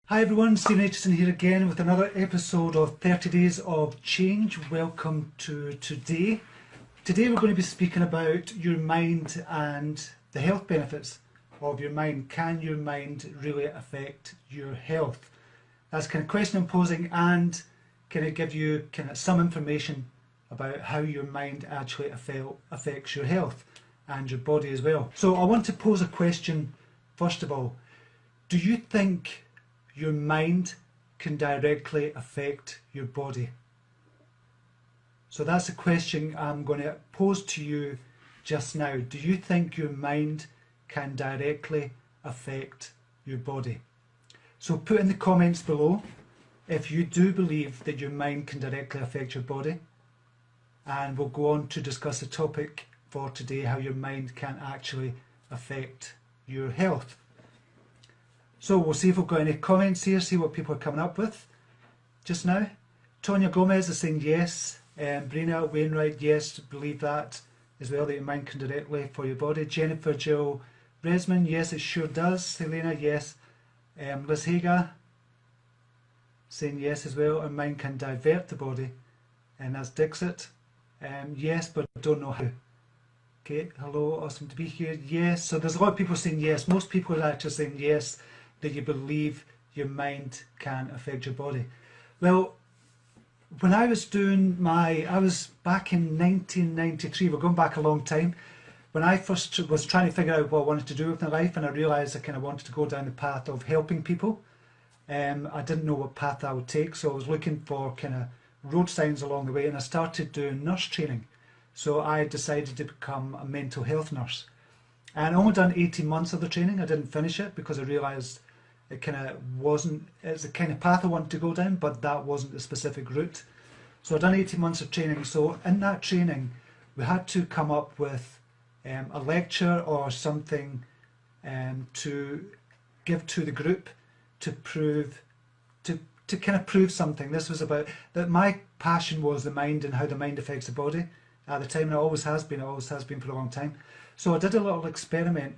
Hi everyone, Stephen Aitchison here again with another episode of 30 Days of Change. Welcome to today. Today we're going to be speaking about your mind and the health benefits of your mind. Can your mind really affect your health? That's kind of question I'm posing, and can it give you kind of some information about how your mind actually affects your health and your body as well. So I want to pose a question first of all. Do you think your mind can directly affect your body? So that's a question I'm going to pose to you just now. Do you think your mind can directly affect your body? So put in the comments below if you do believe that your mind can directly affect your body, and we'll go on to discuss the topic for today, how your mind can actually affect your health. So we'll see if we've got any comments here, see what people are coming up with just now. Tonya Gomez is saying yes. Brina Wainwright, yes, believe that as well, that your mind can directly for your body. Jennifer Jill Resman, yes, it sure does. Helena, yes. Liz Haga saying yes as well, our mind can divert the body. And that's Dixit. Yes, but I don't know how. Okay, hello, awesome to be here. Yes, so there's a lot of people saying yes. Most people are actually saying yes, that you believe your mind can affect your body. Well, when I was I was back in 1993, we're going back a long time, when I first was trying to figure out what I wanted to do with my life, and I realised I kind of wanted to go down the path of helping people. I didn't know what path I would take, so I was looking for kind of road signs along the way, and I started doing nurse training. So I decided to become a mental health nurse. And I only done 18 months of the training. I didn't finish it because I realised it kind of wasn't, it's the kind of path I wanted to go down, but that wasn't the specific route. So I'd done 18 months of training. So in that training, we had to come up with a lecture or something to give to the group to prove, to kind of prove something. This was about, that my passion was the mind and how the mind affects the body at the time, and it always has been for a long time. So I did a little experiment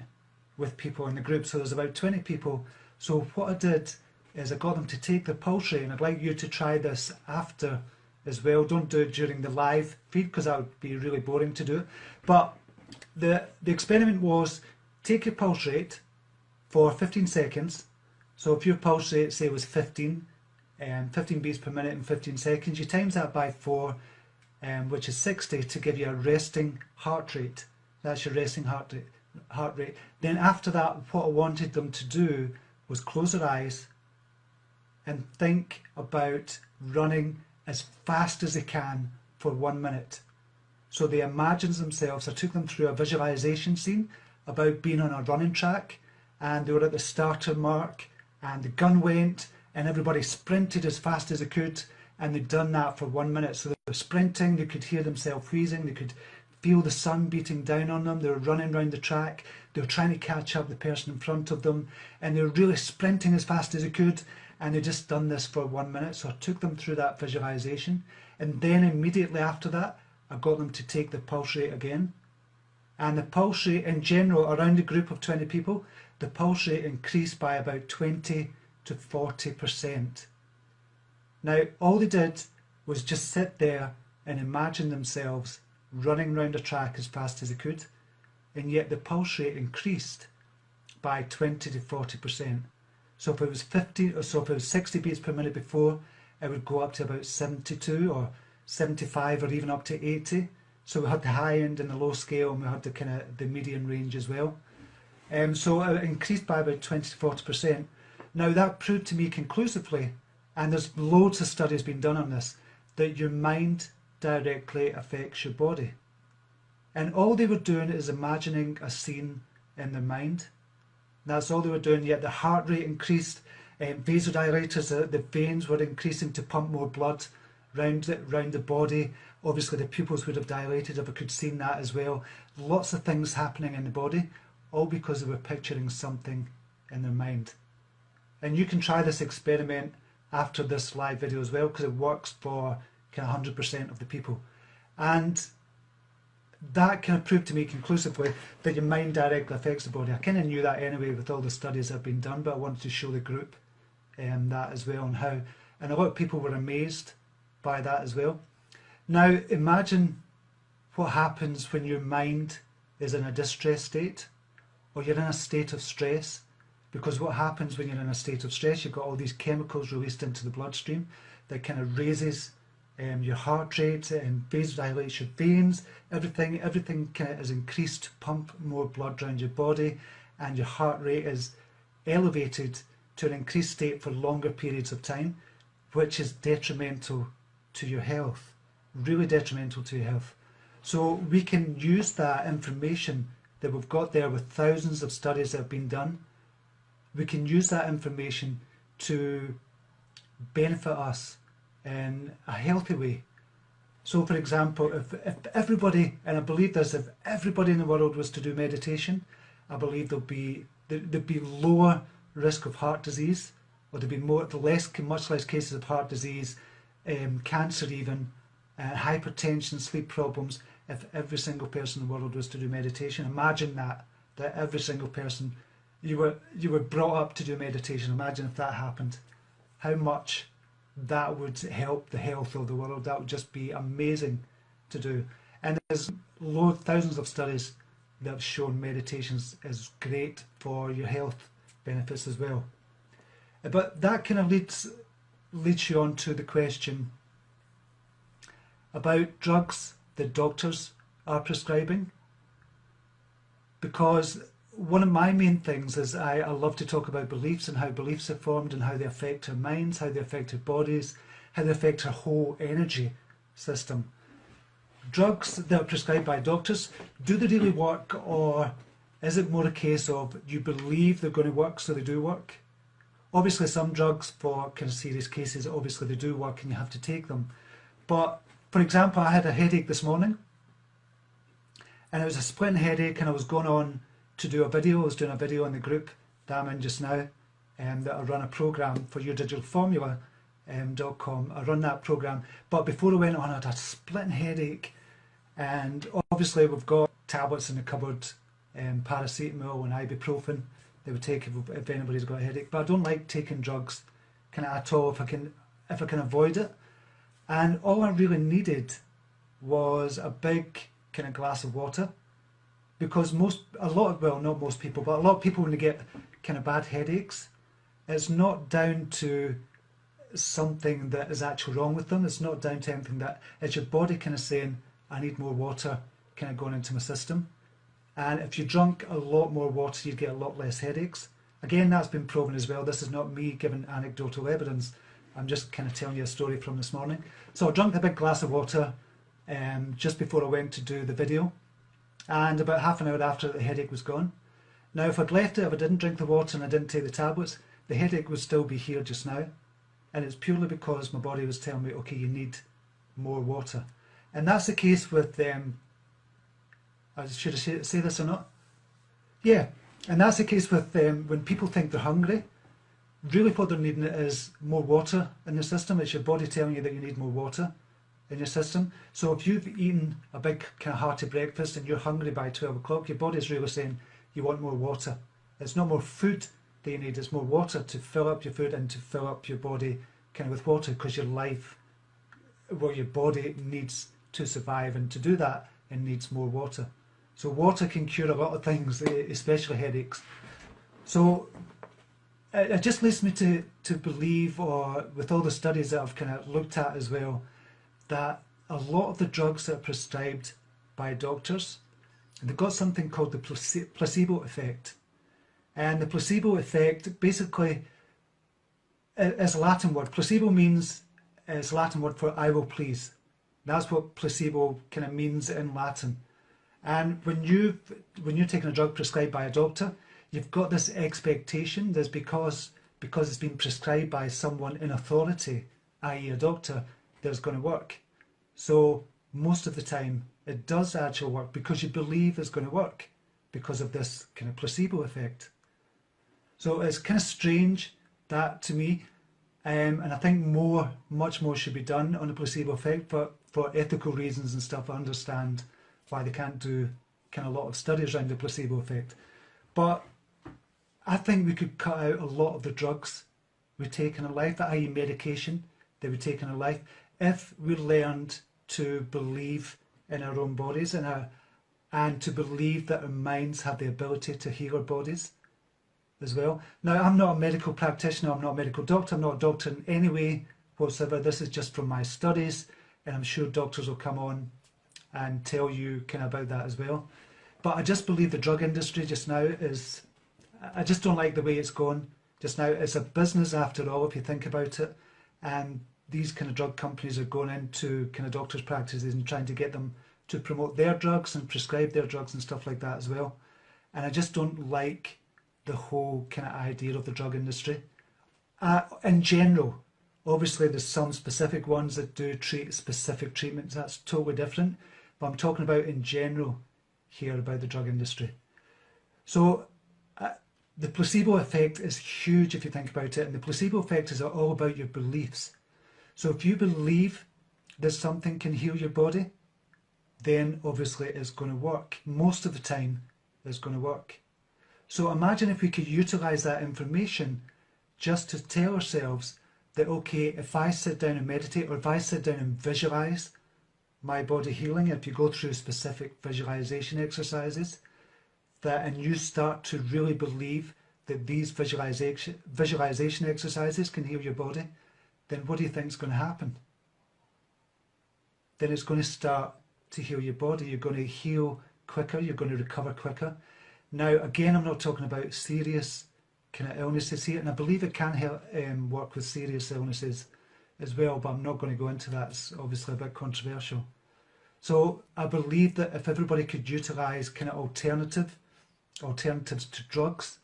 with people in the group. So there's about 20 people. So what I did is I got them to take the pulse rate, and I'd like you to try this after as well. Don't do it during the live feed because that would be really boring to do. But the experiment was, take your pulse rate for 15 seconds. So if your pulse rate, say, was 15 beats per minute in 15 seconds, you times that by 4, which is 60, to give you a resting heart rate. That's your resting heart rate. Then after that, what I wanted them to do was close their eyes and think about running as fast as they can for 1 minute. So they imagined themselves, I took them through a visualization scene about being on a running track, and they were at the starter mark, and the gun went, and everybody sprinted as fast as they could, and they'd done that for 1 minute. So they were sprinting, they could hear themselves wheezing, they could feel the sun beating down on them, they were running around the track, they were trying to catch up the person in front of them, and they were really sprinting as fast as they could, and they just done this for 1 minute. So I took them through that visualization, and then immediately after that I got them to take the pulse rate again. And the pulse rate in general, around a group of 20 people, the pulse rate increased by about 20 to 40%. Now all they did was just sit there and imagine themselves running around a track as fast as they could, and yet the pulse rate increased by 20 to 40%. So if it was 50, or so if it was 60 beats per minute before, it would go up to about 72 or 75 or even up to 80. So we had the high end and the low scale, and we had the kind of the median range as well. So it increased by about 20 to 40%. Now that proved to me conclusively, and there's loads of studies being done on this, that your mind directly affects your body. And all they were doing is imagining a scene in their mind. That's all they were doing, yet the heart rate increased, vasodilators, the veins were increasing to pump more blood round the body. Obviously the pupils would have dilated if I could see that as well. Lots of things happening in the body, all because they were picturing something in their mind. And you can try this experiment after this live video as well, because it works for kind of 100% of the people. And that kind of proved to me conclusively that your mind directly affects the body. I kind of knew that anyway with all the studies that have been done, but I wanted to show the group that as well, and a lot of people were amazed by that as well. Now imagine what happens when your mind is in a distress state, or you're in a state of stress. Because what happens when you're in a state of stress, you've got all these chemicals released into the bloodstream that kind of raises your heart rate and vasodilates your veins. Everything kind of is increased to pump more blood around your body, and your heart rate is elevated to an increased state for longer periods of time, which is detrimental to your health, really detrimental to your health. So we can use that information that we've got there with thousands of studies that have been done. We can use that information to benefit us in a healthy way. So for example, if everybody, and I believe this, if everybody in the world was to do meditation, I believe there'd be lower risk of heart disease, or there'd be much less cases of heart disease, cancer even, hypertension, sleep problems, if every single person in the world was to do meditation. Imagine that every single person, you were brought up to do meditation. Imagine if that happened, how much that would help the health of the world. That would just be amazing to do. And there's thousands of studies that have shown meditation is great for your health benefits as well. But that kind of leads you on to the question about drugs that doctors are prescribing. Because one of my main things is I love to talk about beliefs and how beliefs are formed and how they affect our minds, how they affect our bodies, how they affect our whole energy system. Drugs that are prescribed by doctors, do they really work, or is it more a case of you believe they're going to work so they do work? Obviously some drugs for kind of serious cases, obviously they do work and you have to take them. But for example, I had a headache this morning, and it was a splitting headache, and I was going on to do a video. I was doing a video in the group that I'm in just now, that I run a program for yourdigitalformula.com. I run that program, but before I went on, I had a splitting headache, and obviously we've got tablets in the cupboard, paracetamol and ibuprofen. They would take if anybody's got a headache, but I don't like taking drugs kind of at all if I can avoid it. And all I really needed was a big kind of glass of water, because not most people, but a lot of people, when they get kind of bad headaches, it's not down to something that is actually wrong with them. It's not down to anything, that it's your body kind of saying, I need more water kind of going into my system. And if you drunk a lot more water, you'd get a lot less headaches. Again, that's been proven as well. This is not me giving anecdotal evidence. I'm just kind of telling you a story from this morning. So I drank a big glass of water just before I went to do the video, and about half an hour after, the headache was gone. Now if I'd left it, if I didn't drink the water and I didn't take the tablets, the headache would still be here just now, and it's purely because my body was telling me, okay, you need more water. And that's the case with should I say this or not? Yeah, and that's the case with when people think they're hungry. Really what they're needing is more water in the system. It's your body telling you that you need more water in your system. So if you've eaten a big kind of hearty breakfast and you're hungry by 12 o'clock, your body's really saying you want more water. It's not more food that you need, it's more water to fill up your food and to fill up your body kind of with water, because your body needs to survive, and to do that it needs more water. So water can cure a lot of things, especially headaches. So it just leads me to believe, or with all the studies that I've kind of looked at as well, that a lot of the drugs that are prescribed by doctors, they've got something called the placebo effect. And the placebo effect basically is a Latin word. Placebo is a Latin word for I will please. That's what placebo kind of means in Latin. And when you're taking a drug prescribed by a doctor, you've got this expectation that because it's been prescribed by someone in authority, i.e. a doctor, that it's going to work. So most of the time it does actually work, because you believe it's going to work because of this kind of placebo effect. So it's kind of strange, that to me, and I think much more should be done on the placebo effect for ethical reasons and stuff. I understand why they can't do kind of a lot of studies around the placebo effect. But I think we could cut out a lot of the drugs we take in our life, i.e. medication that we take in our life, if we learned to believe in our own bodies and to believe that our minds have the ability to heal our bodies as well. Now, I'm not a medical practitioner, I'm not a medical doctor, I'm not a doctor in any way whatsoever. This is just from my studies, and I'm sure doctors will come on and tell you kind of about that as well. But I just believe the drug industry just now is, I just don't like the way it's going just now. It's a business after all, if you think about it. And these kind of drug companies are going into kind of doctors' practices and trying to get them to promote their drugs and prescribe their drugs and stuff like that as well. And I just don't like the whole kind of idea of the drug industry. In general, obviously there's some specific ones that do treat specific treatments, that's totally different. But I'm talking about in general here about the drug industry. So the placebo effect is huge if you think about it, and the placebo effect is all about your beliefs. So if you believe that something can heal your body, then obviously it's going to work. Most of the time it's going to work. So imagine if we could utilize that information just to tell ourselves that, okay, if I sit down and meditate, or if I sit down and visualize my body healing, if you go through specific visualization exercises, and you start to really believe that these visualization exercises can heal your body, then what do you think is going to happen? Then it's going to start to heal your body. You're going to heal quicker, you're going to recover quicker. Now, again, I'm not talking about serious kind of illnesses here, and I believe it can help work with serious illnesses as well, but I'm not going to go into that. It's obviously a bit controversial. So I believe that if everybody could utilize kind of alternatives to drugs,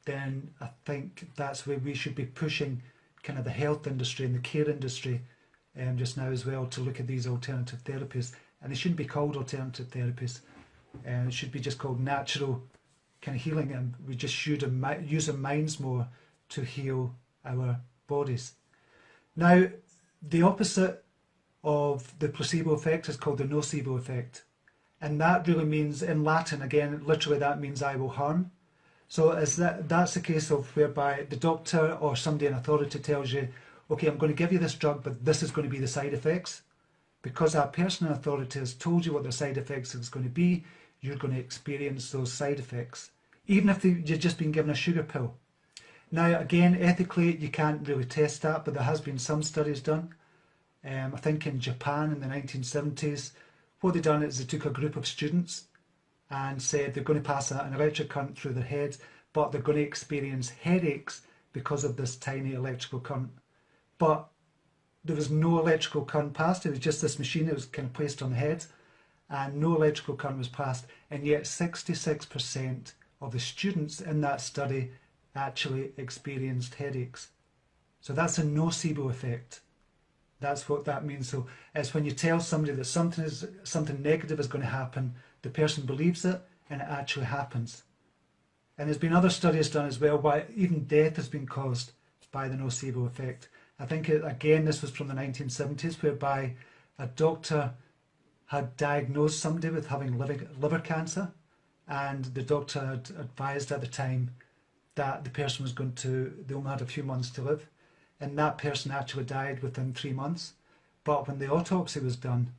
then I think that's where we should be pushing kind of the health industry and the care industry just now as well, to look at these alternative therapies. And they shouldn't be called alternative therapies. It should be just called natural kind of healing, and we just should use our minds more to heal our bodies. Now, the opposite of the placebo effect is called the nocebo effect. And that really means, in Latin, again, literally that means I will harm. So that's the case of whereby the doctor or somebody in authority tells you, okay, I'm going to give you this drug, but this is going to be the side effects. Because that person in authority has told you what the side effects is going to be, you're going to experience those side effects, even if you've just been given a sugar pill. Now, again, ethically, you can't really test that, but there has been some studies done. I think in Japan in the 1970s, what they done is they took a group of students and said they're going to pass an electric current through their heads, but they're going to experience headaches because of this tiny electrical current. But there was no electrical current passed. It was just this machine that was kind of placed on the head, and no electrical current was passed. And yet 66% of the students in that study actually experienced headaches. So that's a nocebo effect. That's what that means. So it's when you tell somebody that something negative is going to happen, the person believes it, and it actually happens. And there's been other studies done as well why even death has been caused by the nocebo effect. I think, again, this was from the 1970s, whereby a doctor had diagnosed somebody with having liver cancer, and the doctor had advised at the time that the person was they only had a few months to live, and that person actually died within 3 months. But when the autopsy was done,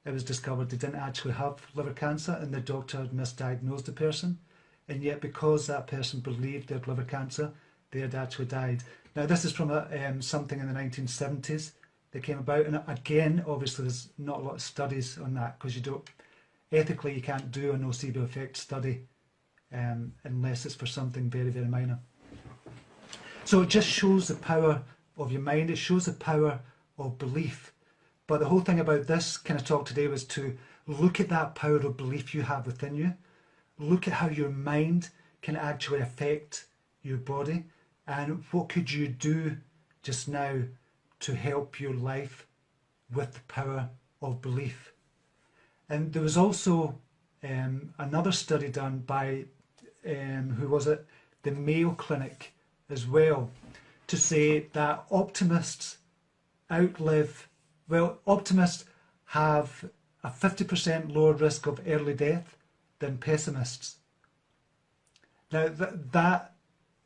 it was discovered they didn't actually have liver cancer, and the doctor had misdiagnosed the person, and yet because that person believed they had liver cancer, they had actually died. Now, this is from something in the 1970s that came about, and again, obviously there's not a lot of studies on that, because ethically you can't do a nocebo effect study unless it's for something very, very minor. So it just shows the power of your mind, it shows the power of belief. But the whole thing about this kind of talk today was to look at that power of belief you have within you, look at how your mind can actually affect your body, and what could you do just now to help your life with the power of belief. And there was also another study done by, who was it? The Mayo Clinic as well, to say that optimists have a 50% lower risk of early death than pessimists. Now that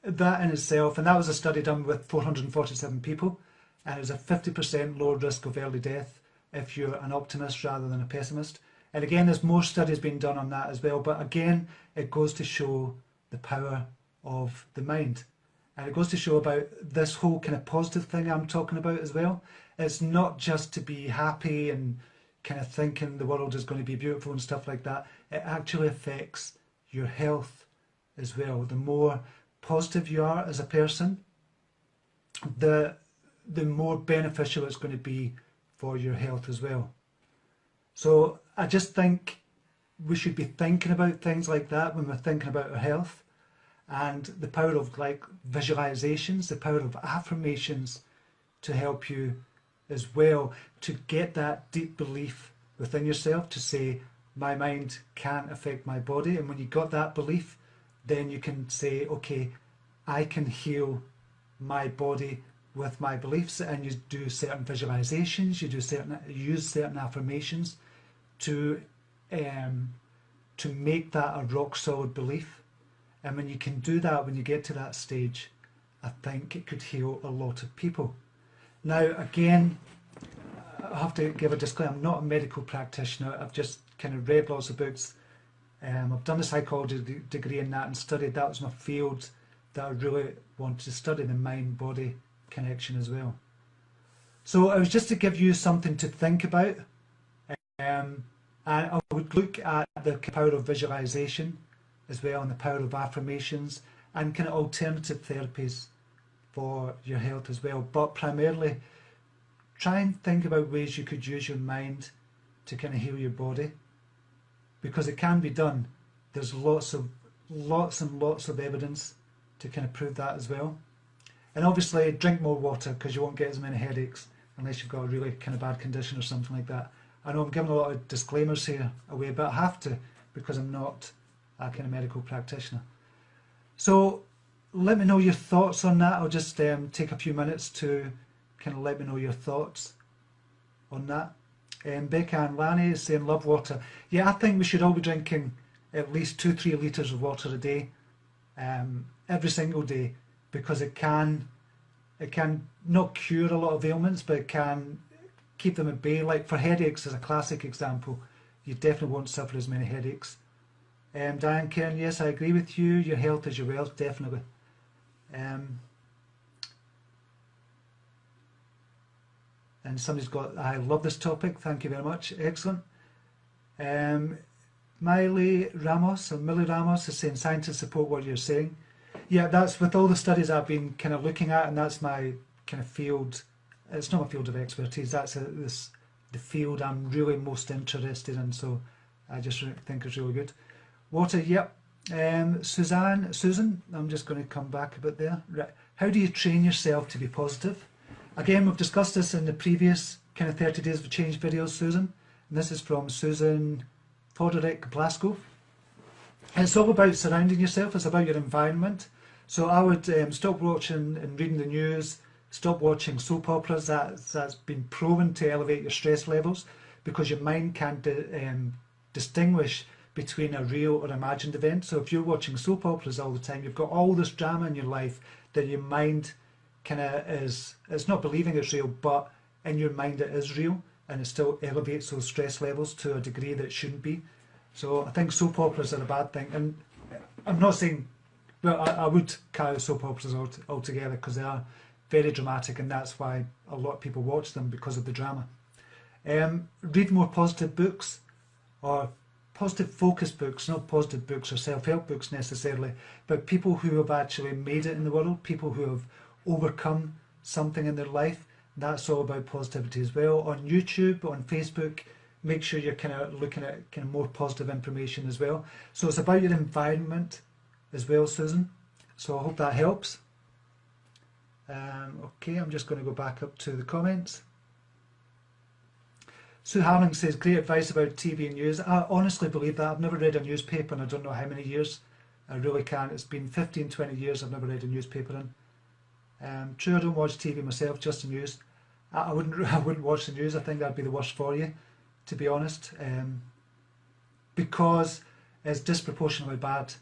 that in itself, and that was a study done with 447 people, and it was a 50% lower risk of early death if you're an optimist rather than a pessimist. And again, there's more studies being done on that as well, but again, it goes to show the power of the mind. And it goes to show about this whole kind of positive thing I'm talking about as well. It's not just to be happy and kind of thinking the world is going to be beautiful and stuff like that. It actually affects your health as well. The more positive you are as a person, the more beneficial it's going to be for your health as well. So I just think we should be thinking about things like that when we're thinking about our health, and the power of like visualizations, the power of affirmations to help you as well, to get that deep belief within yourself to say, my mind can't affect my body. And when you got that belief, then you can say, okay, I can heal my body with my beliefs. And you do certain visualizations, you use certain affirmations to make that a rock solid belief. And when you can do that, when you get to that stage, I think it could heal a lot of people. Now, again, I have to give a disclaimer, I'm not a medical practitioner. I've just kind of read lots of books. I've done a psychology degree in that and studied. That was my field that I really wanted to study, the mind-body connection as well. So it was just to give you something to think about. And I would look at the power of visualization as well, and the power of affirmations and kind of alternative therapies for your health as well. But primarily, try and think about ways you could use your mind to kind of heal your body, because it can be done. There's lots and lots of evidence to kind of prove that as well. And obviously, drink more water, because you won't get as many headaches unless you've got a really kind of bad condition or something like that. I know I'm giving a lot of disclaimers here away, but I have to, because I'm not a kind of medical practitioner. So let me know your thoughts on that. I'll just take a few minutes to kind of let me know your thoughts on that. Becca and Lanny is saying love water. Yeah, I think we should all be drinking at least 2-3 litres of water a day, every single day, because it can not cure a lot of ailments, but it can keep them at bay. Like for headaches is a classic example. You definitely won't suffer as many headaches. Diane Karen, yes, I agree with you. Your health is your wealth, definitely. And somebody's got, I love this topic, thank you very much, excellent. Miley Ramos is saying scientists support what you're saying. Yeah, that's with all the studies I've been kind of looking at, and that's my kind of field. It's not a field of expertise, that's the field I'm really most interested in, so I just think it's really good. Water, yep. Susan, I'm just going to come back a bit there. Right. How do you train yourself to be positive? Again, we've discussed this in the previous kind of 30 Days of Change videos, Susan. And this is from Susan Foderick Glasgow. It's all about surrounding yourself, it's about your environment. So I would stop watching and reading the news, stop watching soap operas. That's been proven to elevate your stress levels, because your mind can't distinguish between a real or imagined event. So if you're watching soap operas all the time, you've got all this drama in your life that your mind kind of it's not believing it's real, but in your mind it is real, and it still elevates those stress levels to a degree that it shouldn't be. So I think soap operas are a bad thing, and I'm not saying, well, I would cut out soap operas altogether, because they are very dramatic, and that's why a lot of people watch them, because of the drama. Read more positive books, or positive focused books, not positive books or self-help books necessarily, but people who have actually made it in the world, people who have overcome something in their life. That's all about positivity as well. On YouTube, on Facebook, make sure you're kind of looking at kind of more positive information as well. So it's about your environment as well, Susan. So I hope that helps. Okay, I'm just going to go back up to the comments. Sue Harling says, great advice about TV and news. I honestly believe that. I've never read a newspaper in I don't know how many years. I really can't. It's been 15, 20 years I've never read a newspaper in. True, I don't watch TV myself, just the news. I wouldn't watch the news. I think that'd be the worst for you, to be honest, because it's disproportionately bad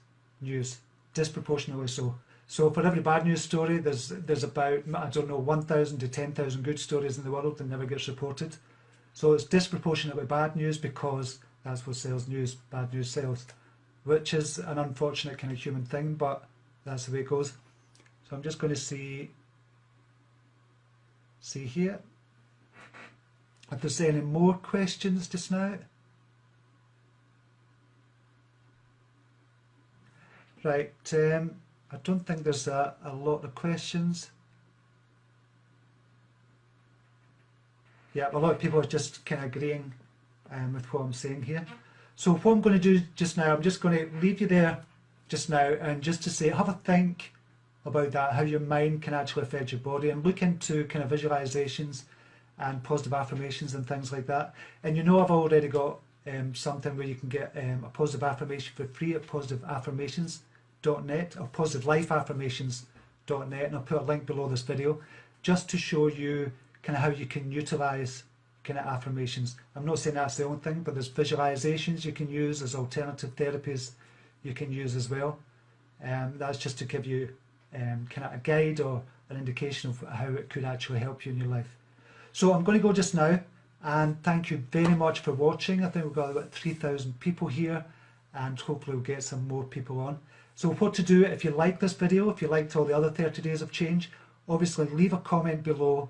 news, disproportionately so. So for every bad news story, there's about, I don't know, 1,000 to 10,000 good stories in the world that never gets reported. So it's disproportionately bad news because that's what sells news. Bad news sells, which is an unfortunate kind of human thing, but that's the way it goes. So I'm just going to see here if there's any more questions just now. Right, I don't think there's a lot of questions. Yeah, a lot of people are just kind of agreeing with what I'm saying here. So what I'm going to do just now, I'm just going to leave you there just now, and just to say, have a think about that, how your mind can actually affect your body, and look into kind of visualizations and positive affirmations and things like that. And you know, I've already got something where you can get a positive affirmation for free at positiveaffirmations.net or positivelifeaffirmations.net, and I'll put a link below this video just to show you kind of how you can utilize kind of affirmations. I'm not saying that's the only thing, but there's visualizations you can use, there's alternative therapies you can use as well. That's just to give you kind of a guide or an indication of how it could actually help you in your life. So I'm going to go just now, and thank you very much for watching. I think we've got about 3,000 people here, and hopefully we'll get some more people on. So what to do if you like this video, if you liked all the other 30 days of change, obviously leave a comment below,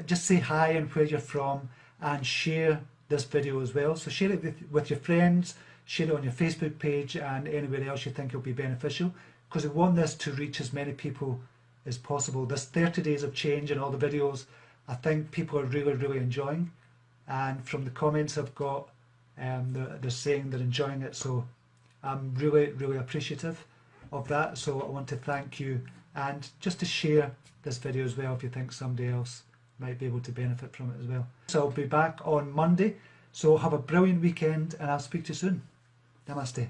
just say hi and where you're from, and share this video as well. So share it with your friends, share it on your Facebook page and anywhere else you think it'll be beneficial, because we want this to reach as many people as possible. This 30 days of change and all the videos, I think people are really enjoying, and from the comments I've got, they're saying they're enjoying it, so I'm really appreciative of that. So I want to thank you, and just to share this video as well if you think somebody else might be able to benefit from it as well. So I'll be back on Monday, so have a brilliant weekend, and I'll speak to you soon. Namaste.